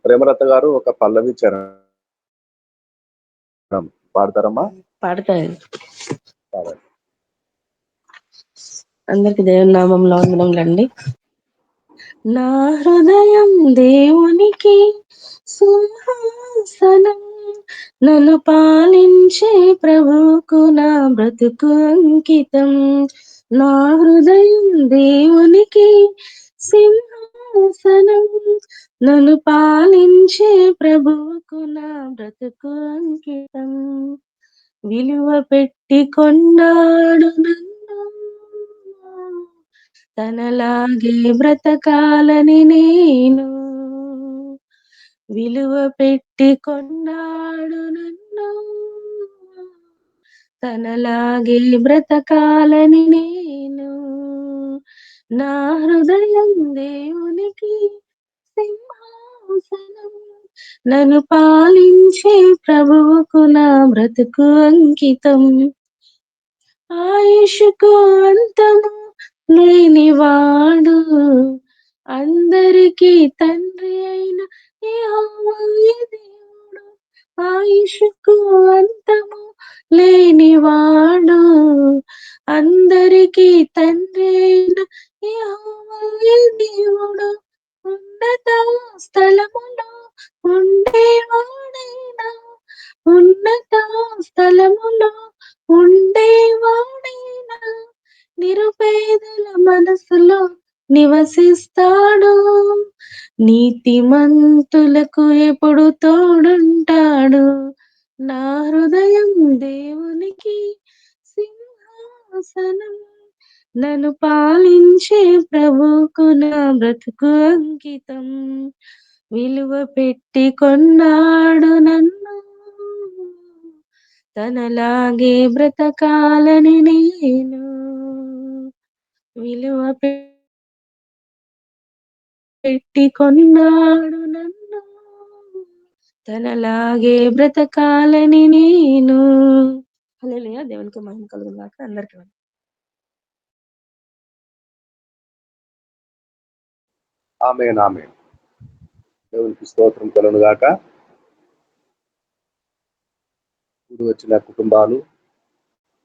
ప్రేమలత గారు ఒక పల్లవి చరణం పాడతారమ్మా? పాడతాను. పాడండి. అందరికి దేవుని నామంలో వందనములండి. నా హృదయం దేవునికి సింహాసనం, నన్ను పాలించే ప్రభువుకు నా బ్రతుకు అంకితం. నా హృదయం దేవునికి సింహాసనం, నన్ను పాలించే ప్రభువుకు నా బ్రతుకు అంకితం. విలువ పెట్టి కొన్నాడు నన్ను, తనలాగే బ్రతకాలని నేను. విలువ పెట్టి కొన్నాడు నన్ను, తనలాగే బ్రతకాలని నేను. నా హృదయం దేవునికి సింహాసనం, నన్ను పాలించే ప్రభువుకు నా బ్రతుకు అంకితం. ఆయుష్కు అంతము లేనివాడు, అందరికీ తండ్రి అయిన యెహోవాయే దేవుడు. ఆయుష్కు అంతము లేనివాడు, అందరికీ తండ్రి అయిన యెహోవాయే దేవుడు. ఉన్నత స్థలములో ఉండేవాడైనా, ఉన్నత స్థలములో ఉండేవాడైనా, నిరుపేదల మనసులో నివసిస్తాడు. నీతిమంతులకు ఎప్పుడు తోడుంటాడు. నా హృదయం దేవునికి సింహాసనం, నన్ను పాలించే ప్రభువుకు నా బ్రతుకు అంకితం. విలువ పెట్టి కొన్నాడు నన్ను, తనలాగే బ్రతకాలని నేను. విలువ పెట్టి కొన్నాడు నన్ను, తనలాగే బ్రతకాలని నేను. హల్లెలూయా. దేవునికి మహిమ కలుగును గాక. అందరికీ ఆమేన్, ఆమేన్. దేవునికి స్తోత్రం కలుగును గాక. కూడి వచ్చిన కుటుంబాలు,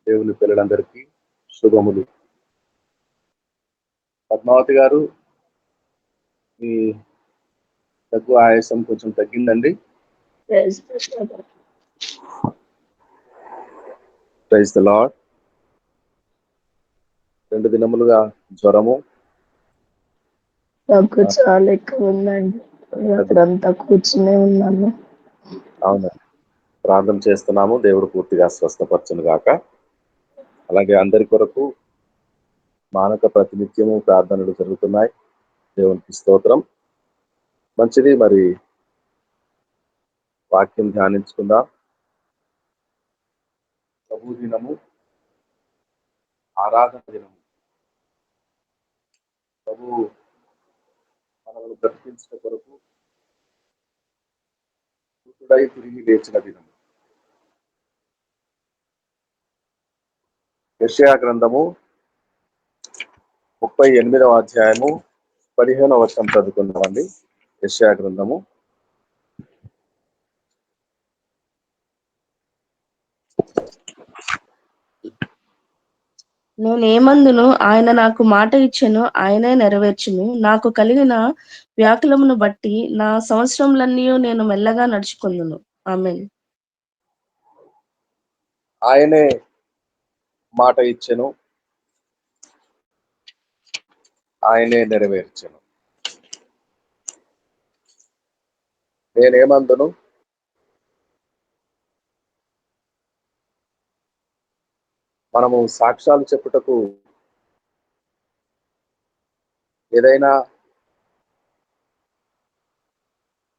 దేవుని పిల్లలందరికీ శుభములు. పద్మావతి గారు, మీ దగ్గు ఆయాసం కొంచెం తగ్గిందండి? Praise the lord. 2 దినములుగా జ్వరము, దగ్గు చాలా ఎక్కువ ఉందండి. రాత్రంతా కూర్చునే ఉన్నాను. అవునండి. ప్రార్థన చేస్తున్నాము, దేవుడు పూర్తిగా స్వస్థపరచును గాక. అలాగే అందరి కొరకు మానక ప్రతినిత్యము ప్రార్థనలు జరుగుతున్నాయి. దేవునికి స్తోత్రం. మంచిది. మరి వాక్యం ధ్యానించుకుందాం. ప్రభు దినము, ఆరాధన దినము. ప్రభు మనల్ని బ్రతికించిన కొరకు మృతుడై తిరిగి లేచిన దినము. యెషయా గ్రంథము 38వ అధ్యాయము 15వ వచనం చదువుకుందామండి. యెషయా గ్రంథము నేనేమందును, ఆయన నాకు మాట ఇచ్చెను, ఆయనే నెరవేర్చును. నాకు కలిగిన వ్యాకులమును బట్టి నా సంవత్సరములన్నీ నేను మెల్లగా నడుచుకుందును. ఆమేన్. ఆయనే మాట ఇచ్చెను, ఆయనే నెరవేర్చెను. నేనేమందును, మనము సాక్ష్యాలు చెప్పుటకు ఏదైనా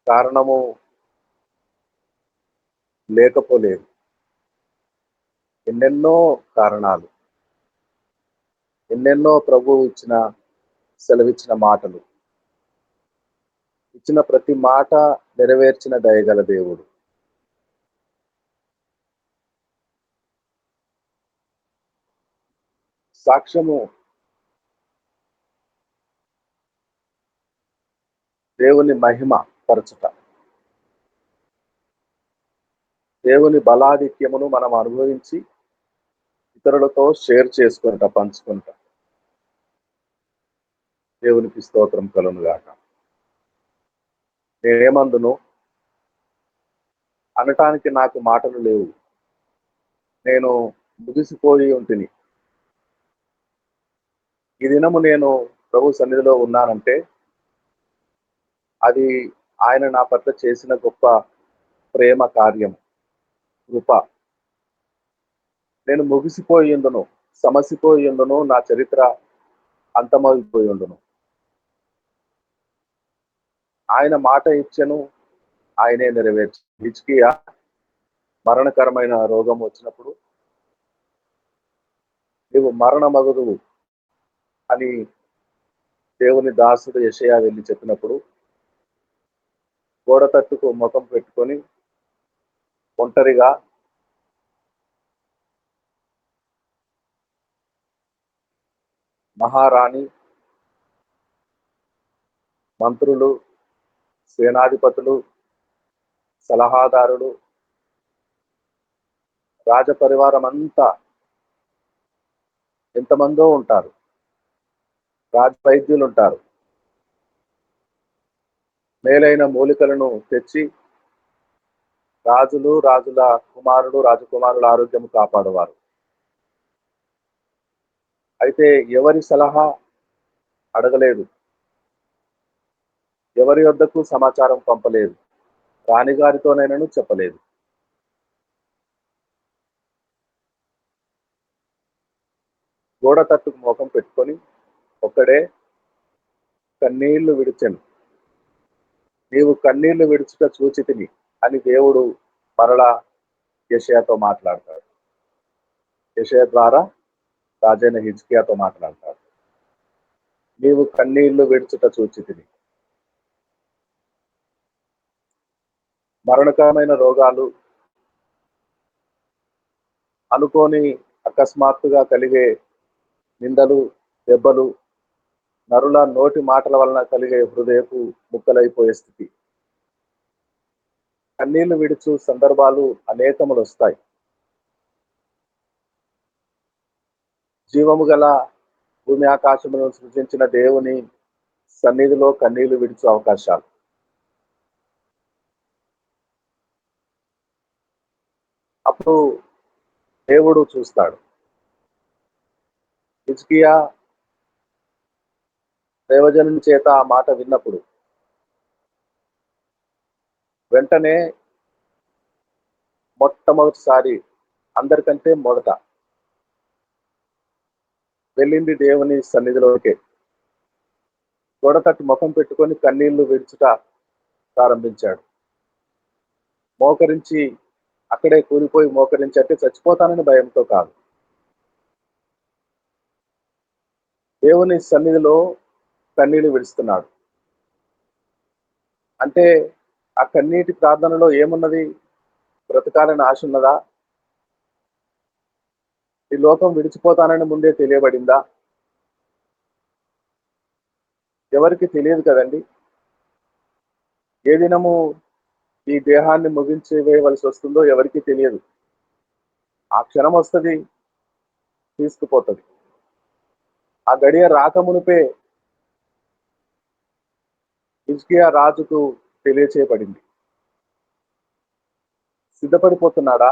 కారణము లేకపోలేదు. ఎన్నెన్నో కారణాలు, ఎన్నెన్నో ప్రభువు సెలవిచ్చిన మాటలు, ఇచ్చిన ప్రతి మాట నెరవేర్చిన దయగల దేవుడు. సాక్ష్యము దేవుని మహిమ పరచుట. దేవుని బలాధిక్యమును మనం అనుభవించి ఇతరులతో షేర్ చేసుకుంటా, పంచుకుంటా. దేవునికి స్తోత్రం కలుగును గాక. నేనేమందును, అనటానికి నాకు మాటలు లేవు. నేను ముగిసిపోయి ఉంటిని. ఈ దినము నేను ప్రభు సన్నిధిలో ఉన్నానంటే అది ఆయన నా పట్ల చేసిన గొప్ప ప్రేమ కార్యం, కృప. నేను ముగిసిపోయి ఉండును, సమసిపోయి ఉండును, నా చరిత్ర అంతమైపోయి ఉండును. ఆయన మాట ఇచ్చెను, ఆయనే నెరవేర్చు. హిజ్కియా మరణకరమైన రోగం వచ్చినప్పుడు నీవు మరణమగుదువు అని దేవుని దాసుడు యెషయా వెళ్ళి చెప్పినప్పుడు గోడ తట్టుకు ముఖం పెట్టుకొని ఒంటరిగా మహారాణి, మంత్రులు, సేనాధిపతులు, సలహాదారులు, రాజపరివారం అంతా ఎంతమందో ఉంటారు. వైద్యులు ఉంటారు. మేలైన మూలికలను తెచ్చి రాజులు, రాజుల కుమారులు, రాజకుమారుల ఆరోగ్యం కాపాడువారు. అయితే ఎవరి సలహా అడగలేదు, ఎవరి వద్దకు సమాచారం పంపలేదు, రాణిగారితోనైనాను చెప్పలేదు. గోడ తట్టుకు ముఖం పెట్టుకొని ఒక్కడే కన్నీళ్లు విడిచెను. నీవు కన్నీళ్లు విడుచుట చూచితిని అని దేవుడు మరలా యెషయాతో మాట్లాడతాడు. యెషయా ద్వారా రాజైన హిజ్కియాతో మాట్లాడతాడు. నీవు కన్నీళ్లు విడుచుట చూచితిని. మరణకరమైన రోగాలు, అనుకోని అకస్మాత్తుగా కలిగే నిందలు, దెబ్బలు, నరుల నోటి మాటల వలన కలిగే హృదయపు ముక్కలైపోయే స్థితి. కన్నీళ్లు విడుచు సందర్భాలు అనేకములు వస్తాయి. జీవము గల భూమి ఆకాశములను సృజించిన దేవుని సన్నిధిలో కన్నీళ్లు విడుచు అవకాశాలు. అప్పుడు దేవుడు చూస్తాడు. హిజ్కియా దేవజనుని చేత ఆ మాట విన్నప్పుడు వెంటనే మొట్టమొదటిసారి అందరికంటే మొదట వెళ్ళింది దేవుని సన్నిధిలోకే. గోడ తట్టు ముఖం పెట్టుకొని కన్నీళ్లు విడుచుట ప్రారంభించాడు. మోకరించి అక్కడే కూలిపోయి మోకరించి, అంటే చచ్చిపోతానని భయంతో కాదు, దేవుని సన్నిధిలో కన్నీళ్లు విడుస్తున్నాడు. అంటే ఆ కన్నీటి ప్రార్థనలో ఏమున్నది? బ్రతకాలని ఆశ ఉన్నదా? ఈ లోకం విడిచిపోతానని ముందే తెలియబడిందా? ఎవరికి తెలియదు కదండి. ఏ దినము ఈ దేహాన్ని ముగించి వేయవలసి వస్తుందో ఎవరికి తెలియదు. ఆ క్షణం వస్తుంది, తీసుకుపోతుంది. ఆ గడియ రాకమునుపే హిజ్కియా రాజుకు తెలియచేయబడింది. సిద్ధపడిపోతున్నాడా?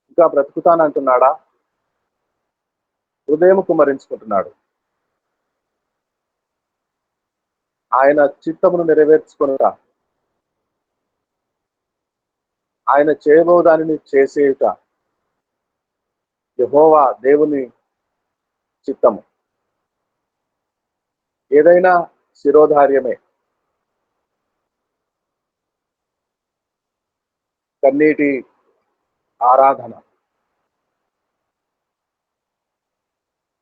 ఇంకా బ్రతుకుతానంటున్నాడా? హృదయం కుమరించుకుంటున్నాడు. ఆయన చిత్తమును నెరవేర్చుకొనుట, ఆయన చేయబో దానిని చేసేయుట యెహోవా దేవుని చిత్తము. ఏదైనా శిరోధార్యమే. కన్నీటి ఆరాధన,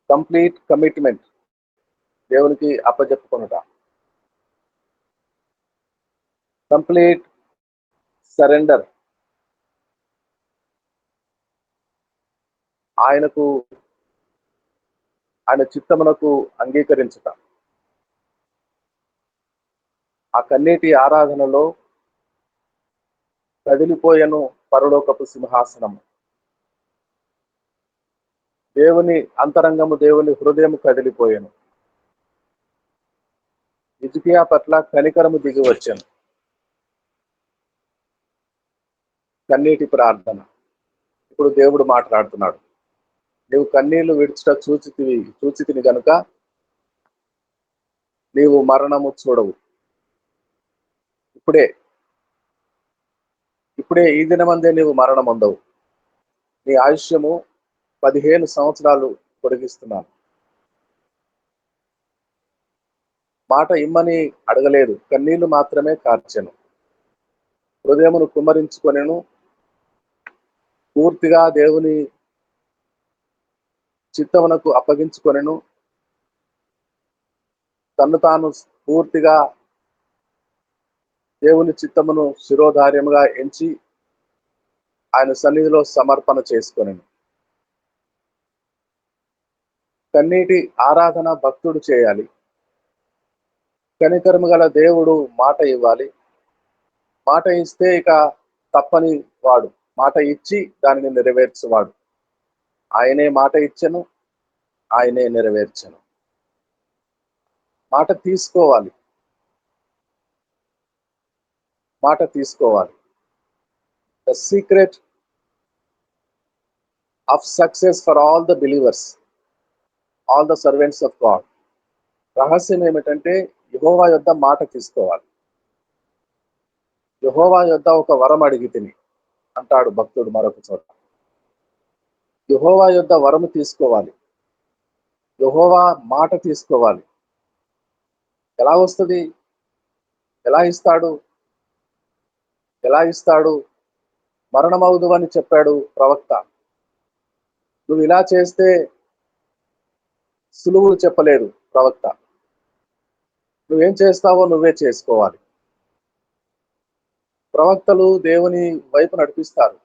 కంప్లీట్ కమిట్మెంట్, దేవునికి అప్పజెప్పుకొనుట, కంప్లీట్ సరెండర్, ఆయనకు, ఆయన చిత్తమునకు అంగీకరించుట. ఆ కన్నీటి ఆరాధనలో కదిలిపోయెను పరలోకపు సింహాసనము. దేవుని అంతరంగము, దేవుని హృదయము కదిలిపోయెను. హిజ్కియా పట్ల కనికరము దిగి వచ్చెను. కన్నీటి ప్రార్థన. ఇప్పుడు దేవుడు మాట్లాడుతున్నాడు. నీవు కన్నీళ్లు విడుచుట చూచితిని గనుక నీవు మరణము చూడవు. ఇప్పుడే ఈ దినమందే నీవు మరణం పొందవు. నీ ఆయుష్యము 15 సంవత్సరాలు పొడిగిస్తున్నాను. మాట ఇమ్మని అడగలేదు, కన్నీళ్లు మాత్రమే కార్చెను. హృదయమును కుమ్మరించుకొనెను. పూర్తిగా దేవుని చిత్తమునకు అప్పగించుకొనెను. తన్ను తాను పూర్తిగా దేవుని చిత్తమును శిరోధార్యముగా ఎంచి ఆయన సన్నిధిలో సమర్పణ చేసుకొనెను. కన్నీటి ఆరాధన భక్తుడు చేయాలి. కనికరము గల దేవుడు మాట ఇవ్వాలి. మాట ఇస్తే ఇక తప్పని వాడు, మాట ఇచ్చి దానిని నెరవేర్చువాడు. ఆయనే మాట ఇచ్చెను, ఆయనే నెరవేర్చెను. మాట తీసుకోవాలి. మాట తీసుకోవాలి. The secret of success for all the believers, all the servants of God. రహస్యం ఏమిటంటే యెహోవా యొద్ద మాట తీసుకోవాలి. యెహోవా యొద్ద ఒక వరం అడిగితిని అంటాడు భక్తుడు మరొక చోట. యెహోవా యొద్ద వరము తీసుకోవాలి. యెహోవా మాట తీసుకోవాలి. ఎలా వస్తుంది? ఎలా ఇస్తాడు? మరణమవుదు అని చెప్పాడు ప్రవక్త. నువ్వు ఇలా చేస్తే సులువు చెప్పలేదు ప్రవక్త. నువ్వేం చేస్తావో నువ్వే చేసుకోవాలి. ప్రవక్తలు దేవుని వైపు నడిపిస్తారు,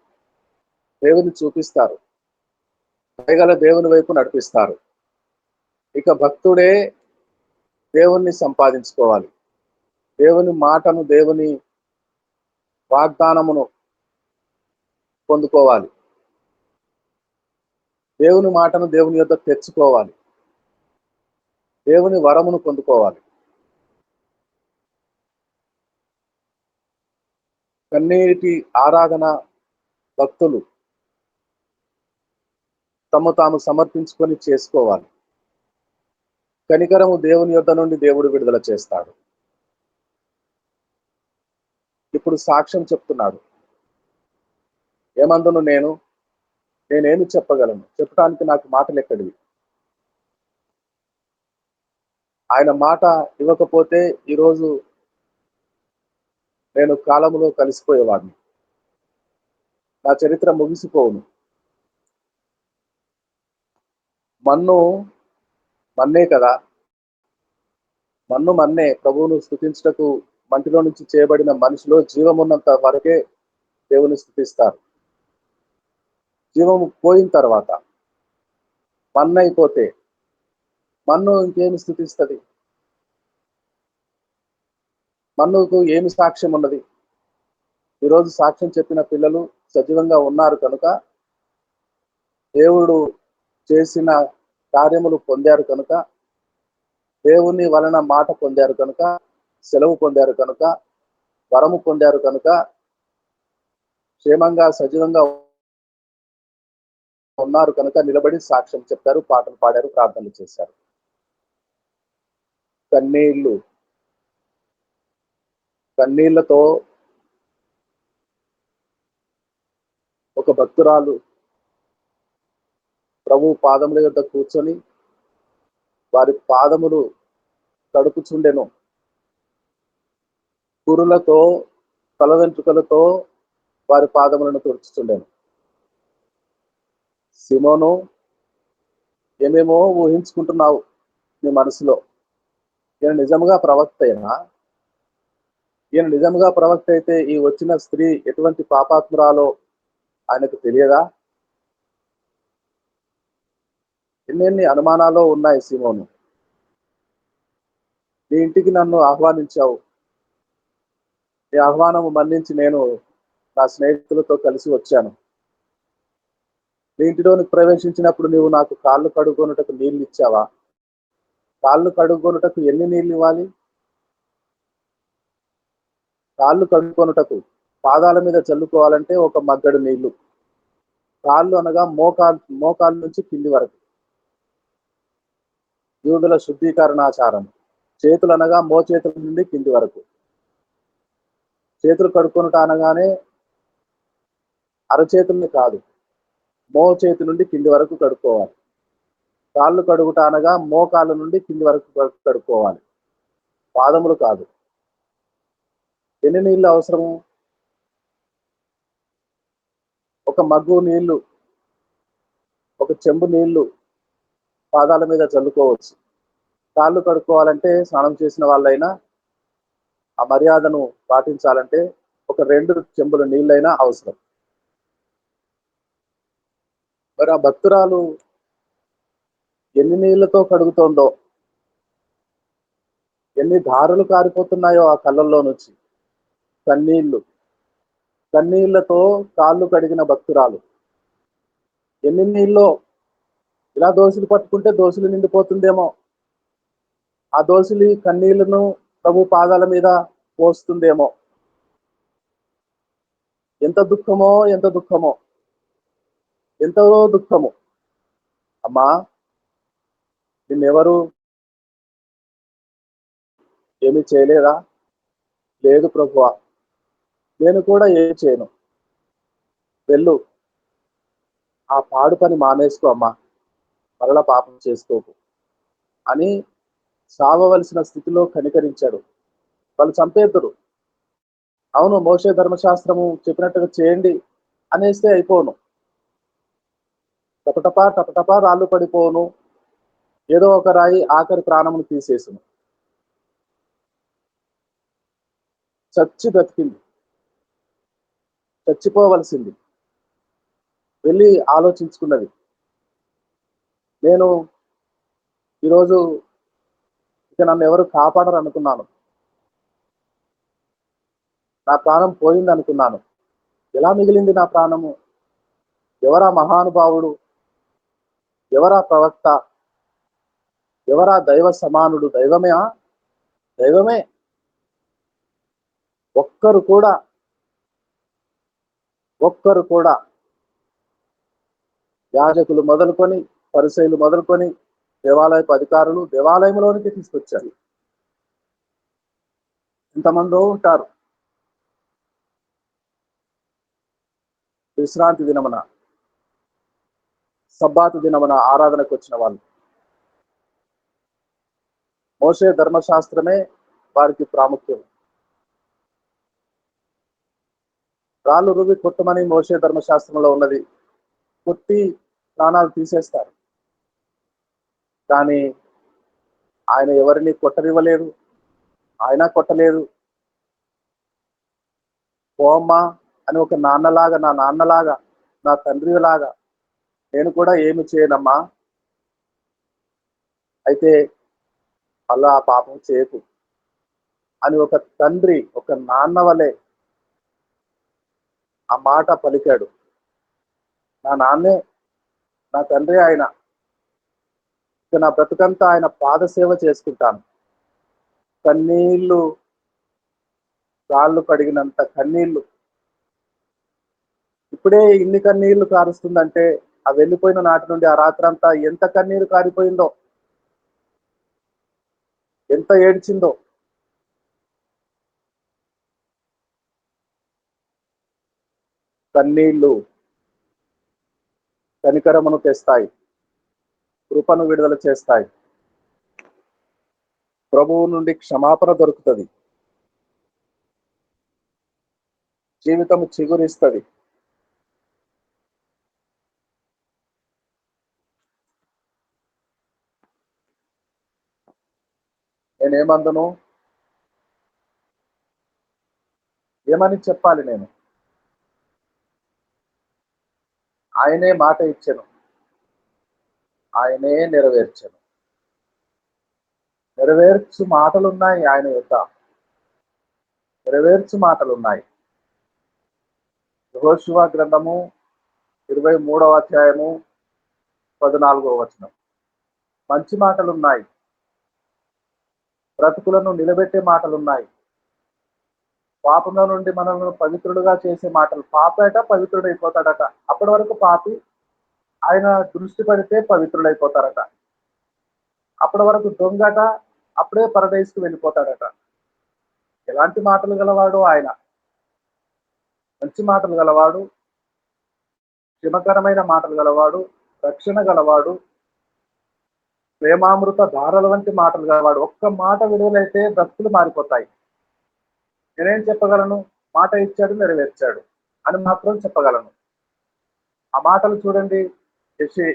దేవుని చూపిస్తారు, దయగల దేవుని వైపు నడిపిస్తారు. ఇక భక్తుడే దేవుణ్ణి సంపాదించుకోవాలి. దేవుని మాటను, దేవుని వాగ్దానమును పొందుకోవాలి. దేవుని మాటను దేవుని యొద్ద తెచ్చుకోవాలి. దేవుని వరమును పొందుకోవాలి. కన్నీటి ఆరాధన భక్తులు తమ తాము సమర్పించుకొని చేసుకోవాలి. కనికరము దేవుని యొద్ద నుండి దేవుడు విడుదల చేస్తాడు. ఇప్పుడు సాక్ష్యం చెప్తున్నాడు. ఏమందును నేనేమి చెప్పగలను? చెప్పడానికి నాకు మాటలు ఎక్కడివి? ఆయన మాట ఇవ్వకపోతే ఈరోజు నేను కాలములో కలిసిపోయేవాడిని. నా చరిత్ర ముగిసిపోవును. మన్నే కదా, మన్నే. ప్రభువును స్తుతించుటకు మంటిలో నుంచి చేయబడిన మనిషిలో జీవమున్నంత వరకే దేవుని స్తుతిస్తారు. జీవము పోయిన తర్వాత మన్నైపోతే మన్ను ఇంకేమి స్తుతిస్తుంది? మన్నుకు ఏమి సాక్ష్యం ఉన్నది? ఈరోజు సాక్ష్యం చెప్పిన పిల్లలు సజీవంగా ఉన్నారు కనుక, దేవుడు చేసిన కార్యములు పొందారు కనుక, దేవుని వలన మాట పొందారు కనుక, సెలవు పొందారు కనుక, వరము పొందారు కనుక, క్షేమంగా సజీవంగా ఉన్నారు కనుక నిలబడి సాక్ష్యం చెప్పారు, పాటలు పాడారు, ప్రార్థనలు చేశారు. కన్నీళ్లతో ఒక భక్తురాలు ప్రభు పాదముల యొద్ద కూర్చొని వారి పాదములు తడుపుచుండెను. కురులతో, తల వెంట్రుకలతో వారి పాదములను తుడుచుచుండెను. సిమోను, ఏమేమో ఊహించుకుంటున్నావు నీ మనసులో. ఈయన నిజంగా ప్రవక్తేనా? ఈయన నిజంగా ప్రవక్త అయితే ఈ వచ్చిన స్త్రీ ఎటువంటి పాపాత్మురాలో ఆయనకు తెలియదా? ఎన్నెన్ని అనుమానాలు ఉన్నాయి సిమోను. నీ ఇంటికి నన్ను ఆహ్వానించావు, నీ ఆహ్వానము మన్నించి నేను నా స్నేహితులతో కలిసి వచ్చాను. నీ ఇంటిలోనికి ప్రవేశించినప్పుడు నీవు నాకు కాళ్ళు కడుగొనుటకు నీళ్ళు ఇచ్చావా? కాళ్ళు కడుగొనుటకు ఎన్ని నీళ్ళు ఇవ్వాలి? కాళ్ళు కడుక్కొనుటకు పాదాల మీద చల్లుకోవాలంటే ఒక మగ్గడు నీళ్లు. కాళ్ళు అనగా మోకాలు నుంచి కింది వరకు యూదుల శుద్ధీకరణాచారం. చేతులు అనగా మోచేతుల నుండి కింది వరకు. చేతులు కడుక్కొనుట అనగానే అరచేతుల్ని కాదు, మోచేతి నుండి కింది వరకు కడుక్కోవాలి. కాళ్ళు కడుగుట అనగా మోకాళ్ళ నుండి కింది వరకు కడుక్కోవాలి, పాదములు కాదు. ఎన్ని నీళ్ళు అవసరము? ఒక మగ్గు నీళ్లు, ఒక చెంబు నీళ్లు పాదాల మీద చల్లుకోవచ్చు. కాళ్ళు కడుక్కోవాలంటే స్నానం చేసిన వాళ్ళైనా ఆ మర్యాదను పాటించాలంటే ఒక 2 చెంబుల నీళ్ళైనా అవసరం. మరి ఆ భక్తురాలు ఎన్ని నీళ్లతో కడుగుతోందో, ఎన్ని ధారలు కారిపోతున్నాయో ఆ కళ్ళల్లో నుంచి. కన్నీళ్లతో కాళ్ళు కడిగిన భక్తురాలు. ఎన్ని నీళ్ళో! ఇలా దోసిలి పట్టుకుంటే దోసిలి నిండిపోతుందేమో. ఆ దోసిలి కన్నీళ్లను ప్రభు పాదాల మీద పోస్తుందేమో. ఎంత దుఃఖమో, ఎంత దుఃఖమో, ఎంతో దుఃఖము. అమ్మా, నిన్నెవరు ఏమి చేయలేదా? లేదు ప్రభువా, నేను కూడా ఏమి చేయను. వెళ్ళు, ఆ పాడు పని మానేసుకో అమ్మా, మరలా పాపం చేసుకోకు అని సావవలసిన స్థితిలో కనికరించాడు. వాళ్ళు చంపేద్దరు. అవును, మోషే ధర్మశాస్త్రము చెప్పినట్టుగా చేయండి అనేస్తే అయిపోను. టపటపా టపటపా రాళ్ళు పడిపోను. ఏదో ఒక రాయి ఆఖరి ప్రాణమును తీసేసును. చచ్చి బ్రతికింది, చచ్చిపోవలసింది. వెళ్ళి ఆలోచించుకున్నది. నేను ఈరోజు ఇక నన్ను ఎవరు కాపాడరు అనుకున్నాను. నా ప్రాణం పోయింది అనుకున్నాను. ఎలా మిగిలింది నా ప్రాణము? ఎవరా మహానుభావుడు? ఎవరా ప్రవక్త? ఎవరా దైవ సమానుడు? దైవమే. ఒక్కరు కూడా యాజకులు మొదలుకొని, పరిసయ్యులు మొదలుకొని, దేవాలయపు అధికారులు దేవాలయంలోనికి తీసుకొచ్చారు. ఇంతమందో ఉంటారు. విశ్రాంతి దినమున, సబ్బాతు దినమున ఆరాధనకు వచ్చిన వాళ్ళు. మోషే ధర్మశాస్త్రమే వారికి ప్రాముఖ్యం. రాళ్ళు రువి కొట్టమని మోషే ధర్మశాస్త్రంలో ఉన్నది. కొట్టి ప్రాణాలు తీసేస్తారు. కానీ ఆయన ఎవరిని కొట్టనివ్వలేదు, ఆయన కొట్టలేదు. పోమ్మా అని ఒక నాన్నలాగా, నా నాన్నలాగా, నా తండ్రిలాగా నేను కూడా ఏమి చేయనమ్మా, అయితే అలా ఆ పాపం చేయకు అని ఒక తండ్రి, ఒక నాన్న వలె ఆ మాట పలికాడు. నా నాన్నే, నా తండ్రి ఆయన. ఇక నా బ్రతుకంతా ఆయన పాద సేవ చేసుకుంటాను. కన్నీళ్లు, కాళ్ళు కడిగినంత కన్నీళ్లు. ఇప్పుడే ఇన్ని కన్నీళ్లు కారుస్తుందంటే ఆ వెళ్ళిపోయిన నాటి నుండి ఆ రాత్రంతా ఎంత కన్నీరు కారిపోయిందో, ఎంత ఏడ్చిందో. కన్నీళ్లు కనికరమును తెస్తాయి, కృపను విడుదల చేస్తాయి. ప్రభువు నుండి క్షమాపణ దొరుకుతుంది, జీవితం చిగురిస్తుంది. నేనేమందును? ఏమని చెప్పాలి నేను? ఆయనే మాట ఇచ్చెను, ఆయనే నెరవేర్చెను. నెరవేర్చు మాటలున్నాయి ఆయన యొక్క. నెరవేర్చు మాటలు ఉన్నాయి. యెహోషువ గ్రంథము 23వ అధ్యాయము 14వ వచనం. మంచి మాటలు ఉన్నాయి, బ్రతుకులను నిలబెట్టే మాటలు ఉన్నాయి, పాపంలో నుండి మనల్ని పవిత్రుడుగా చేసే మాటలు. పాపేట పవిత్రుడైపోతాడట. అప్పటి వరకు పాపి ఆయన దృష్టి పడితే పవిత్రుడైపోతారట. అప్పటి వరకు దొంగట అప్పుడే పరదైస్కి వెళ్ళిపోతాడట. ఎలాంటి మాటలు గలవాడు ఆయన? మంచి మాటలు గలవాడు, క్షేమకరమైన మాటలు గలవాడు, రక్షణ గలవాడు, ప్రేమామృత ధారల వంటి మాటలు గలవాడు. ఒక్క మాట విడుదలైతే బ్రతుకులు మారిపోతాయి. నేనేం చెప్పగలను? మాట ఇచ్చాడు, నెరవేర్చాడు అని మాత్రం చెప్పగలను. ఆ మాటలు చూడండి.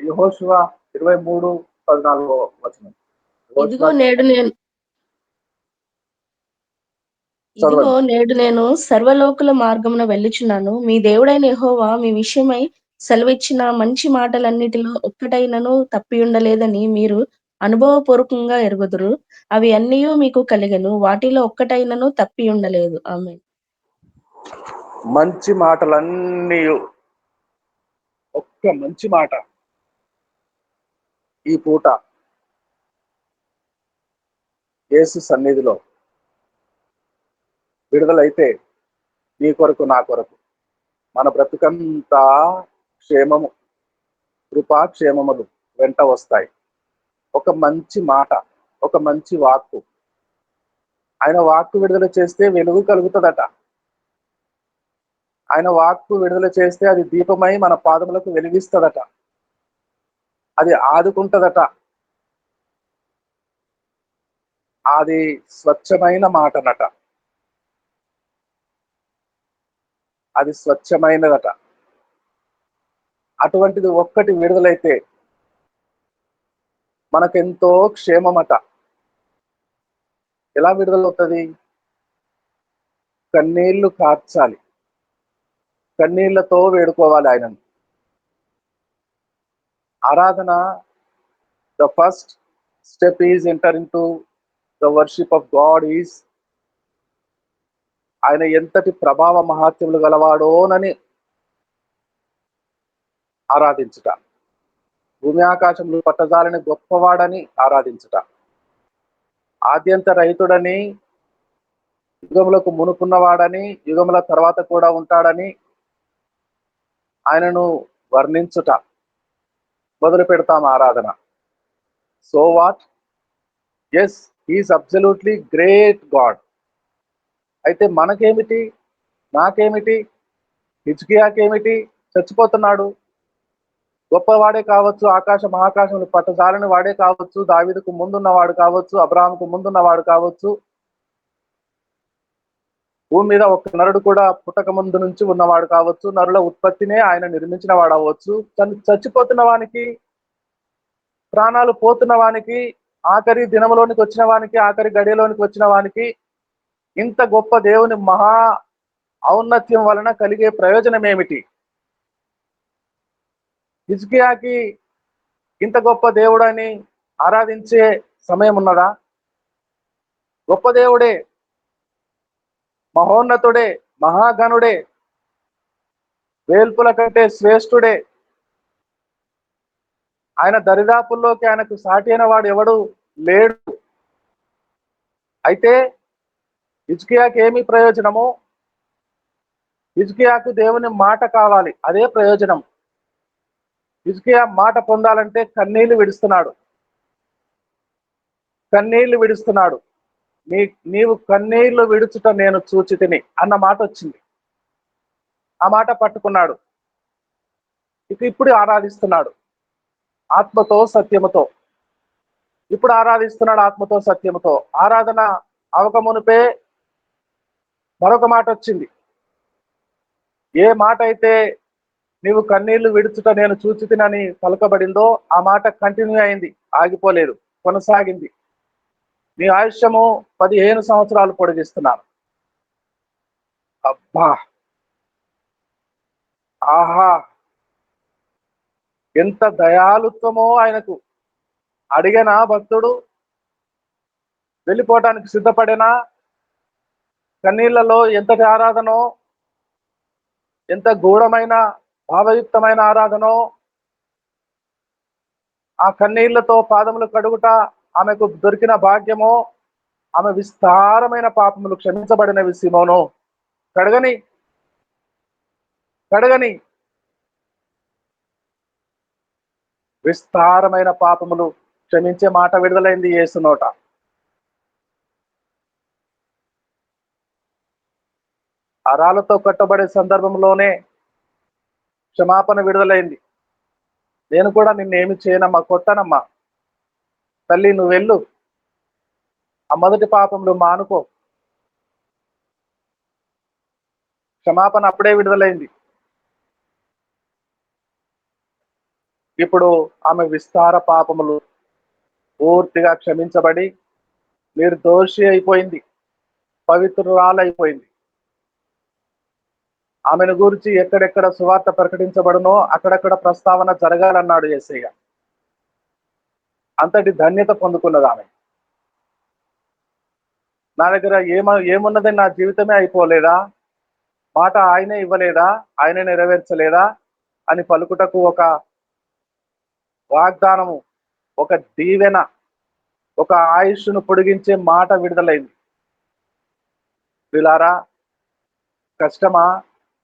యెహోషువ 23:14 వచనం. ఇదిగో నేడు నేను ఇదిగో చదవండి. నేడు నేను సర్వలోకుల మార్గమున వెళ్ళుచున్నాను. మీ దేవుడైన యెహోవా మీ విషయమై సెలవిచ్చిన మంచి మాటలన్నిటిలో ఒక్కటైనను తప్పియుండలేదని మీరు అనుభవపూర్వకంగా ఎరుగుదురు. అవి అన్నీయూ మీకు కలిగెను, వాటిలో ఒక్కటైనను తప్పియుండలేదు. ఆమేన్. మంచి మాటలన్నీ, ఒక్క మంచి మాట ఈ పూట యేసు సన్నిధిలో విడుదలైతే నీ కొరకు, నా కొరకు, మన బ్రతుకంతా క్షేమము, కృపా క్షేమములు వెంట వస్తాయి. ఒక మంచి మాట, ఒక మంచి వాక్కు. ఆయన వాక్కు విడుదల చేస్తే వెలుగు కలుగుతుందట. ఆయన వాక్కు విడుదల చేస్తే అది దీపమై మన పాదములకు వెలిగిస్తుందట. అది ఆదుకుంటదట. అది స్వచ్ఛమైన మాటనట. అది స్వచ్ఛమైనదట. అటువంటిది ఒక్కటి విడుదలైతే మనకెంతో క్షేమమట. ఎలా విడుదలవుతుంది? కన్నీళ్లు కార్చాలి, కన్నీళ్లతో వేడుకోవాలి ఆయనను. ఆరాధన, the first step is enter in to the worship of God is ఆయన ఎంతటి ప్రభావ మహాత్యములు గలవాడోనని ఆరాధించుట, భూమి ఆకాశములు పట్టజాలని గొప్పవాడని ఆరాధించుట, ఆద్యంత రహితుడని, యుగములకు మునుపున్నవాడని, యుగముల తర్వాత కూడా ఉంటాడని ఆయనను వర్ణించుట మొదలు పెడతాం ఆరాధన. So what? Yes, he is absolutely great God. అయితే మనకేమిటి, నాకేమిటి, హిజ్కియాకేమిటి? చచ్చిపోతున్నాడు. గొప్పవాడే కావచ్చు, ఆకాశ మహాకాశములు పట్టజాలని వాడే కావచ్చు, దావీదుకు ముందున్నవాడు కావచ్చు, అబ్రాహాముకు ముందున్నవాడు కావచ్చు, భూమి మీద ఒక నరుడు కూడా పుట్టక ముందు నుంచి ఉన్నవాడు కావచ్చు, నరుల ఉత్పత్తినే ఆయన నిర్మించిన వాడు అవ్వచ్చు. చచ్చిపోతున్న వానికి, ప్రాణాలు పోతున్న వానికి, ఆఖరి దినములోనికి వచ్చిన వానికి, ఆఖరి గడియలోనికి వచ్చిన వానికి ఇంత గొప్ప దేవుని మహా ఔన్నత్యం వలన కలిగే ప్రయోజనం ఏమిటి? హిజ్కియాకి ఇంత గొప్ప దేవుడని ఆరాధించే సమయం ఉన్నదా? గొప్ప దేవుడే, మహోన్నతుడే, మహాగణుడే, వేల్పుల కంటే శ్రేష్ఠుడే. ఆయన దరిదాపుల్లోకి ఆయనకు సాటి అయిన వాడు ఎవడు లేడు. అయితే హిజ్కియాకి ఏమి ప్రయోజనము? హిజ్కియాకు దేవుని మాట కావాలి, అదే ప్రయోజనం. హిజ్కియా మాట పొందాలంటే కన్నీళ్లు విడుస్తున్నాడు, కన్నీళ్లు విడుస్తున్నాడు. నీవు కన్నీళ్లు విడుచుట నేను చూచితిని అన్న మాట వచ్చింది. ఆ మాట పట్టుకున్నాడు. ఇప్పుడు ఆరాధిస్తున్నాడు ఆత్మతో సత్యముతో. ఇప్పుడు ఆరాధిస్తున్నాడు ఆత్మతో సత్యముతో. ఆరాధన అవకమునుపే మరొక మాట వచ్చింది. ఏ మాట అయితే నీవు కన్నీళ్లు విడుచుట నేను చూచితినని పలకబడిందో ఆ మాట కంటిన్యూ అయింది, ఆగిపోలేదు, కొనసాగింది. నీ ఆయుష్యము 15 సంవత్సరాలు పొడిగిస్తున్నాను. అబ్బా, ఆహా, ఎంత దయాలుత్వమో ఆయనకు. అడిగనా భక్తుడు? వెళ్ళిపోవటానికి సిద్ధపడేనా? కన్నీళ్లలో ఎంతటి ఆరాధనో, ఎంత గూఢమైన భావయుక్తమైన ఆరాధనో, ఆ కన్నీళ్లతో పాదములు కడుగుట ఆమెకు దొరికిన భాగ్యమో, ఆమె విస్తారమైన పాపములు క్షమించబడినవి సిమోను. కడగని కడగని విస్తారమైన పాపములు క్షమించే మాట విడుదలైంది యేసు నోట. ఆ రాళ్లతో కట్టబడే సందర్భంలోనే క్షమాపణ విడుదలైంది. నేను కూడా నిన్నేమి చేయనమ్మా, కొట్టనమ్మా, తల్లి నువ్వు వెళ్ళు, ఆ మొదటి పాపములు మానుకో. క్షమాపణ అప్పుడే విడుదలైంది. ఇప్పుడు ఆమె విస్తార పాపములు పూర్తిగా క్షమించబడి నిర్దోషి అయిపోయింది, పవిత్రురాలైపోయింది. ఆమెను గురించి ఎక్కడెక్కడ సువార్త ప్రకటించబడునో అక్కడక్కడ ప్రస్తావన జరగాలన్నాడు యేసయ్య. అంతటి ధన్యత పొందుకున్నది ఆమె. నా దగ్గర ఏమున్నదని నా జీవితమే అయిపోలేదా, మాట ఆయనే ఇవ్వలేదా, ఆయనే నెరవేర్చలేదా అని పలుకుటకు ఒక వాగ్దానము, ఒక దీవెన, ఒక ఆయుష్ను పొడిగించే మాట విడుదలైంది. వీలారా, కష్టమా,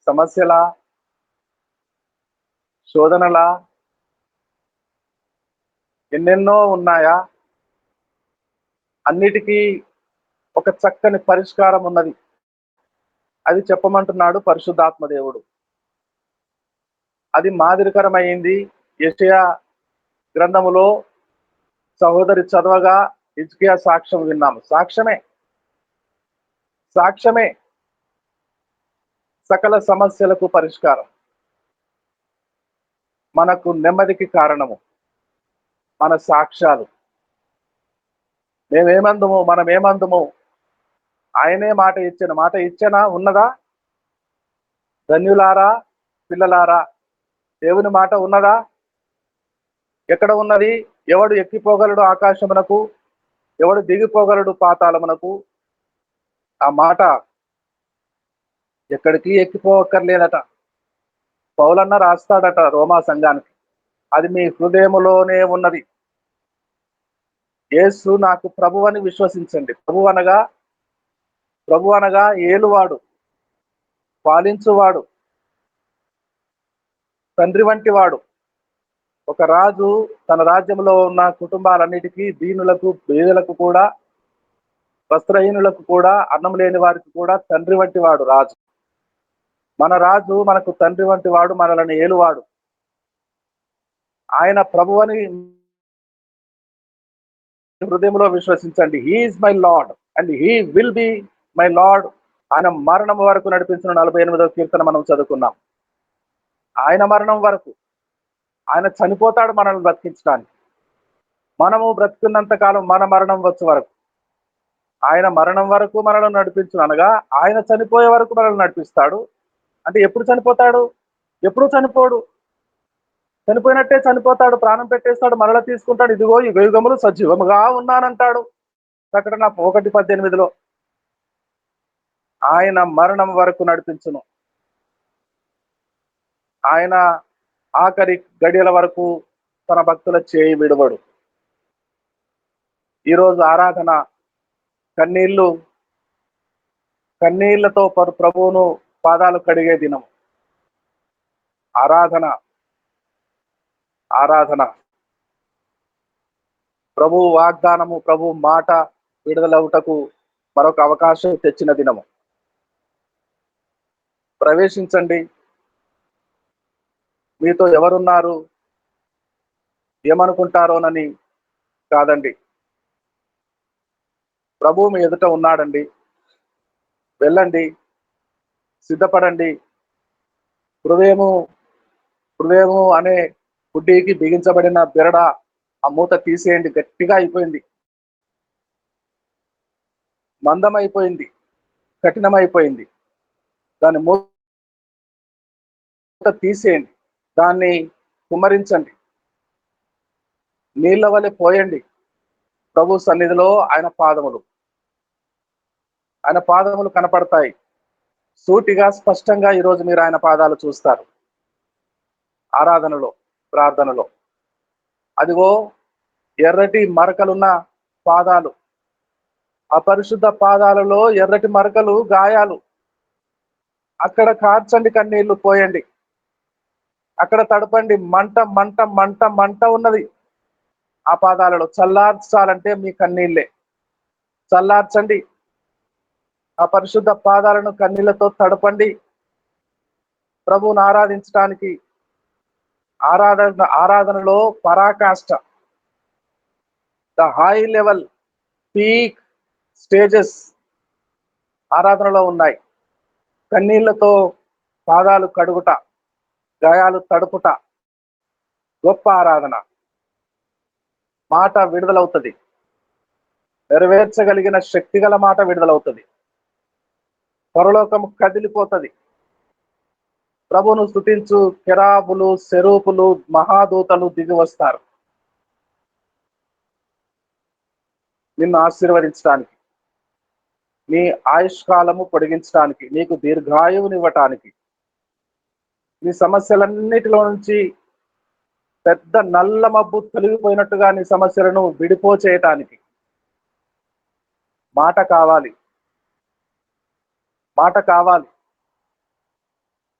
సమస్యలా, శోధనలా ఎన్నెన్నో ఉన్నాయా? అన్నిటికీ ఒక చక్కని పరిష్కారం ఉన్నది. అది చెప్పమంటున్నాడు పరిశుద్ధాత్మ దేవుడు. అది మాదిరికరమైంది. యెషయా గ్రంథములో సహోదరి చదవగా హిజ్కియా సాక్ష్యం విన్నాము. సాక్ష్యమే సకల సమస్యలకు పరిష్కారం, మనకు నెమ్మదికి కారణము మన సాక్ష్యాలు. మనమేమందుము ఆయనే మాట ఇచ్చిన ఉన్నదా? ధన్యులారా పిల్లలారా, దేవుని మాట ఉన్నదా? ఎక్కడ ఉన్నది? ఎవడు ఎక్కిపోగలడు ఆకాశమునకు? ఎవడు దిగిపోగలడు పాతాళమునకు? ఆ మాట ఎక్కడికి ఎక్కిపోవక్కర్లేదట. పౌలన్న రాస్తాడట రోమా సంఘానికి, అది మీ హృదయములోనే ఉన్నది. యేసు నాకు ప్రభు అని విశ్వసించండి. ప్రభు అనగా ఏలువాడు, పాలించువాడు, తండ్రి వంటి వాడు. ఒక రాజు తన రాజ్యంలో ఉన్న కుటుంబాలన్నిటికీ, దీనులకు, బీదలకు కూడా, వస్త్రహీనులకు కూడా, అన్నం లేని వారికి కూడా తండ్రి వంటి వాడు రాజు. మన రాజు మనకు తండ్రి వంటి వాడు, మనల్ని ఏలువాడు. ఆయన ప్రభువని హృదయంలో విశ్వసించండి. He is my lord and he will be my lord. ఆయన మరణం వరకు నడిపించిన 48వ కీర్తన మనం చదువుకున్నాం. ఆయన మరణం వరకు, ఆయన చనిపోతాడు మనల్ని బ్రతికించడానికి. మనము బ్రతుకున్నంత కాలం, మన మరణం వచ్చే వరకు, ఆయన మరణం వరకు మనల్ని నడిపించును, అనగా ఆయన చనిపోయే వరకు మనల్ని నడిపిస్తాడు. అంటే ఎప్పుడు చనిపోతాడు? ఎప్పుడు చనిపోడు. చనిపోయినట్టే చనిపోతాడు, ప్రాణం పెట్టేస్తాడు, మరలా తీసుకుంటాడు. ఇదిగో ఈ యుగములు సజీవముగా ఉన్నానంటాడు ప్రకటన 1:18. ఆయన మరణం వరకు నడిపించును. ఆయన ఆఖరి గడియల వరకు తన భక్తుల చేయి విడవడు. ఈరోజు ఆరాధన కన్నీళ్లతో ప్రభువును పాదాలు కడిగే దినం. ఆరాధన ప్రభు వాగ్దానము, ప్రభు మాట విడుదలవుటకు మరొక అవకాశం తెచ్చిన దినము. ప్రవేశించండి. మీతో ఎవరున్నారు, ఏమనుకుంటారోనని కాదండి, ప్రభు మీ ఎదుట ఉన్నాడండి. వెళ్ళండి, సిద్ధపడండి. హృదయము అనే గుడ్డికి బిగించబడిన బెరడ, ఆ మూత తీసేయండి. గట్టిగా అయిపోయింది, మందమైపోయింది, కఠినమైపోయింది. దాన్ని మూత తీసేయండి, దాన్ని కుమ్మరించండి, నీళ్ళ వలె పోయండి ప్రభు సన్నిధిలో. ఆయన పాదములు ఆయన పాదములు కనపడతాయి. సూటిగా స్పష్టంగా ఈరోజు మీరు ఆయన పాదాలు చూస్తారు. ఆరాధనలో, ప్రార్థనలో. అదిగో ఎర్రటి మరకలున్న పాదాలు. అపరిశుద్ధ పాదాలలో ఎర్రటి మరకలు, గాయాలు. అక్కడ కార్చండి, కన్నీళ్లు పోయండి. అక్కడ తడపండి. మంట మంట మంట మంట ఉన్నది ఆ పాదాలలో. చల్లార్చాలంటే మీ కన్నీళ్ళే. చల్లార్చండి. ఆ పరిశుద్ధ పాదాలను కన్నీళ్లతో తడపండి. ప్రభువును ఆరాధించడానికి. ఆరాధనలో పరాకాష్ట, the high level, peak stages ఆరాధనలో ఉన్నాయి. కన్నీళ్లతో పాదాలు కడుగుట, గాయాలు తడుపుట గొప్ప ఆరాధన. మాట విడుదలవుతుంది. నెరవేర్చగలిగిన శక్తిగల మాట విడుదలవుతుంది. పరలోకము కదిలిపోతుంది. ప్రభును స్తుతించు కెరాబులు, సెరూపులు, మహాదూతలు దిగి వస్తారు నిన్ను ఆశీర్వదించడానికి, నీ ఆయుష్కాలము పొడిగించడానికి, నీకు దీర్ఘాయువునివ్వటానికి, నీ సమస్యలన్నిటిలో నుంచి పెద్ద నల్ల మబ్బు తొలగిపోయినట్టుగా నీ సమస్యలను విడిపో చేయటానికి మాట కావాలి. మాట కావాలి.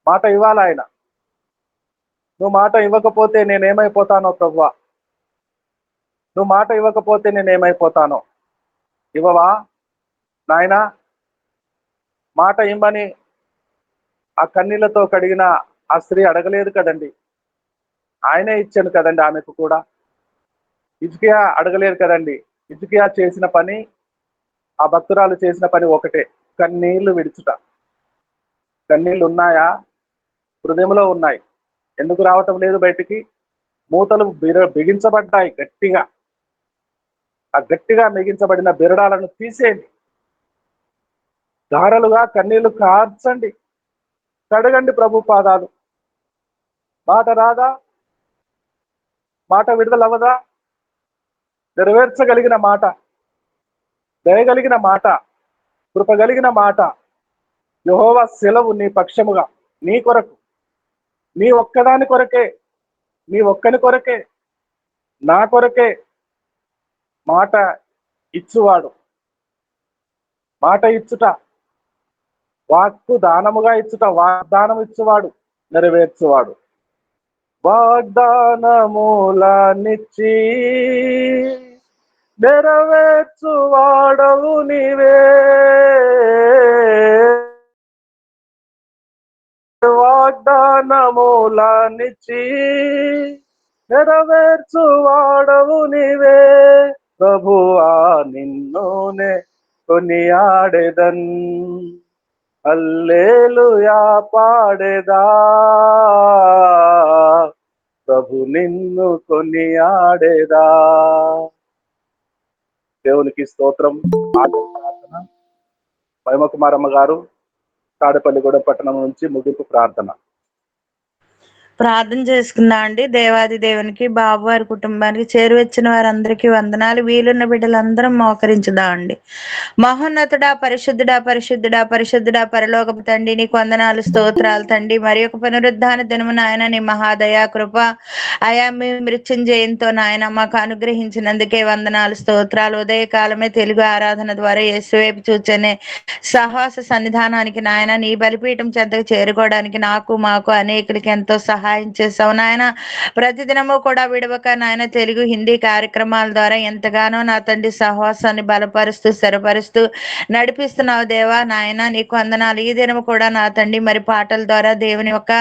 మాట ఇవ్వాలి ఆయన. నువ్వు మాట ఇవ్వకపోతే నేనేమైపోతానో ప్రభువా, నువ్వు మాట ఇవ్వకపోతే నేనేమైపోతానో. ఇవ్వవా నాయనా? మాట ఇమ్మని ఆ కన్నీళ్లతో కడిగిన ఆ స్త్రీ అడగలేదు కదండి, ఆయనే ఇచ్చాను కదండి ఆమెకు కూడా. హిజ్కియా అడగలేదు కదండి. హిజ్కియా చేసిన పని, ఆ భక్తురాలు చేసిన పని ఒకటే, కన్నీళ్లు విడుచుట. కన్నీళ్లు ఉన్నాయా? హృదయంలో ఉన్నాయి. ఎందుకు రావటం లేదు బయటికి? మూతలు బిగించబడ్డాయి గట్టిగా. ఆ గట్టిగా మిగించబడిన బిరడాలను తీసేయండి. ధారలుగా కన్నీళ్లు కార్చండి. కడగండి ప్రభు పాదాలు. మాట రాదా? మాట విడుదలవ్వదా? నెరవేర్చగలిగిన మాట, దయగలిగిన మాట, కృపగలిగిన మాట, యెహోవా సెలవు నీ పక్షముగా, నీ కొరకు, నీ ఒక్కదాని కొరకే, నీ ఒక్కని కొరకే, నా కొరకే. మాట ఇచ్చువాడు. మాట ఇచ్చుట, వాక్కు దానముగా ఇచ్చుట, వాగ్దానం ఇచ్చువాడు, నెరవేర్చువాడు. వాగ్దానములనిచ్చి నెరవేర్చువాడవు నీవే. వాగ్దానములనిచ్చి నెరవేర్చువాడవు నీవే. ప్రభువా నిన్నునే కొనియాడెదన్, హల్లెలూయా పాడేదా. ప్రభు నిన్ను కొనియాడేదా. దేవునికి స్తోత్రం. ప్రార్థన మహిమకుమారమ్మ గారు తాడేపల్లిగూడ పట్టణం నుంచి ముగింపు ప్రార్థన. ప్రార్థన చేసుకుందాం అండి. దేవాది దేవునికి, బాబు వారి కుటుంబానికి, చేరువచ్చిన వారందరికీ వందనాలు. వీలున్న బిడ్డలందరం మోకరించుదాం అండి. మహోన్నతుడా, పరిశుద్ధుడా, పరిశుద్ధుడా, పరిశుద్ధుడా, పరలోకపు తండ్రి, నీకు వందనాలు, స్తోత్రాలు తండ్రి. మరి ఒక పునరుద్ధాన దినము నాయన, నీ మహాదయా కృప అయా మీ మృత్యుంజయంతో నాయన మాకు అనుగ్రహించినందుకే వందనాలు, స్తోత్రాలు. ఉదయకాలమే తెలుగు ఆరాధన ద్వారా యేసువైపు చూచనే సహవాస సన్నిధానానికి నాయన, నీ బలిపీఠం చెంతకు చేరుకోవడానికి నాకు మాకు అనేకులకి ఎంతో సహాయం చేసావు నాయన. ప్రతిదినము కూడా విడవక నాయన తెలుగు, హిందీ కార్యక్రమాల ద్వారా ఎంతగానో నా తండ్రి సహవాసాన్ని బలపరుస్తూ, స్థిరపరుస్తూ నడిపిస్తున్నావు దేవా నాయన. నీకు వందనాలు. ఈ దినము కూడా నా తండ్రి మరి పాటల ద్వారా దేవుని యొక్క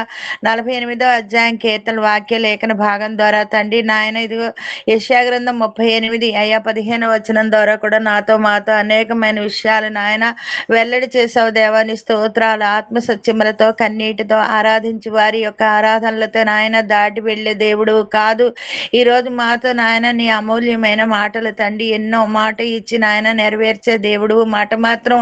48వ అధ్యాయం కీర్తన వాక్య లేఖన భాగం ద్వారా తండ్రి నాయన, ఇదిగో యెషయా గ్రంథం 38 అయ్యా 15వ వచనం ద్వారా కూడా నాతో మాతో అనేకమైన విషయాలు నాయన వెల్లడి చేసావు దేవా. నీ స్తోత్రాలు. ఆత్మ సత్యములతో కన్నీటితో ఆరాధించి వారి యొక్క ఆరాధనలో మాటలతో నాయన దాటి వెళ్ళే దేవుడు కాదు. ఈ రోజు మాతో నాయన నీ అమూల్యమైన మాటలు తండ్రి ఎన్నో మాట ఇచ్చి నాయన నెరవేర్చే దేవుడు. మాట మాత్రం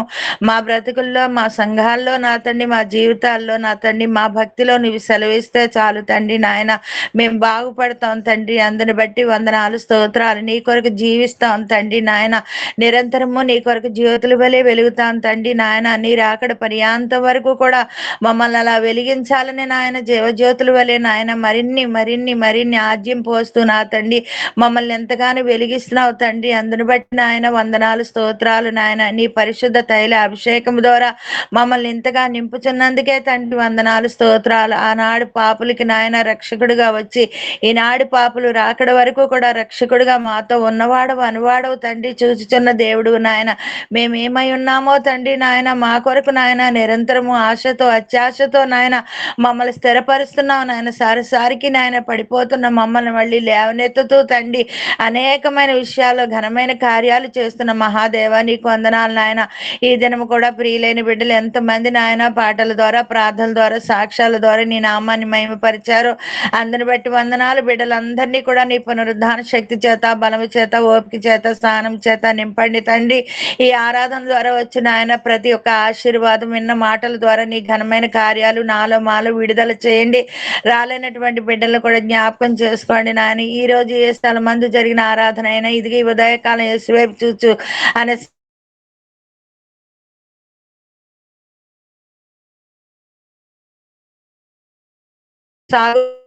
మా బ్రతుకుల్లో, మా సంఘాల్లో నా తండ్రి, మా జీవితాల్లో నా తండ్రి, మా భక్తిలో నువ్వు సెలవిస్తే చాలు తండ్రి నాయన మేము బాగుపడతాం తండ్రి. అందరిని బట్టి వందనాలు, స్తోత్రాలు. నీ కొరకు జీవిస్తాం తండ్రి నాయన. నిరంతరము నీ కొరకు జ్యోతుల వలె వెలుగుతాం తండ్రి నాయన. నీ రాకడ పర్యాంత వరకు కూడా మమ్మల్ని అలా వెలిగించాలని నాయన, జీవజ్యోతుల వలె నాయన మరిన్ని మరిన్ని మరిన్ని ఆజ్యం పోస్తూ నా తండ్రి మమ్మల్ని ఎంతగానో వెలిగిస్తున్నావు తండ్రి. అందుని బట్టి నాయన వందనాలు, స్తోత్రాలు నాయన. నీ పరిశుద్ధ తైల అభిషేకం ద్వారా మమ్మల్ని ఇంతగా నింపుచున్నందుకే తండ్రి వందనాలు, స్తోత్రాలు. ఆనాడు పాపులకి నాయన రక్షకుడిగా వచ్చి ఈనాడు పాపులు రాకడ వరకు కూడా రక్షకుడిగా మాతో ఉన్నవాడవు అనువాడవు తండ్రి. చూచుచున్న దేవుడు నాయన. మేమేమై ఉన్నామో తండ్రి నాయన, మా కొరకు నాయన నిరంతరము ఆశతో అత్యాశతో నాయన మమ్మల్ని స్థిరపరుస్తున్నావు నాయన. సారికి నాయన పడిపోతున్న మమ్మల్ని మళ్ళీ లేవనెత్తుతూ తండ్రి అనేకమైన విషయాల్లో ఘనమైన కార్యాలు చేస్తున్న మహాదేవ నీకు వందనాలు నాయన. ఈ దినము కూడా ప్రియులైన బిడ్డలు ఎంతమంది నాయన పాటల ద్వారా, ప్రార్థనల ద్వారా, సాక్ష్యాల ద్వారా నీ నామాన్ని మహిమపరిచారు. అందుని బట్టి వందనాలు. బిడ్డలందరినీ కూడా నీ పునరుద్ధాన శక్తి చేత, బలము చేత, ఓపిక చేత, స్నానం చేత నింపండి తండ్రి. ఈ ఆరాధన ద్వారా వచ్చిన ఆయన ప్రతి ఒక్క ఆశీర్వాదం విన్న మాటల ద్వారా నీ ఘనమైన కార్యాలు నాలో మాలో విడుదల చేయండి. రాలేనటువంటి బిడ్డలు కూడా జ్ఞాపకం చేసుకోండి నాయన. ఈ రోజు ఏ స్థలం మందు జరిగిన ఆరాధన అయినా ఇదిగి ఉదయకాలం యేసువైపు చూచు అనే సాగు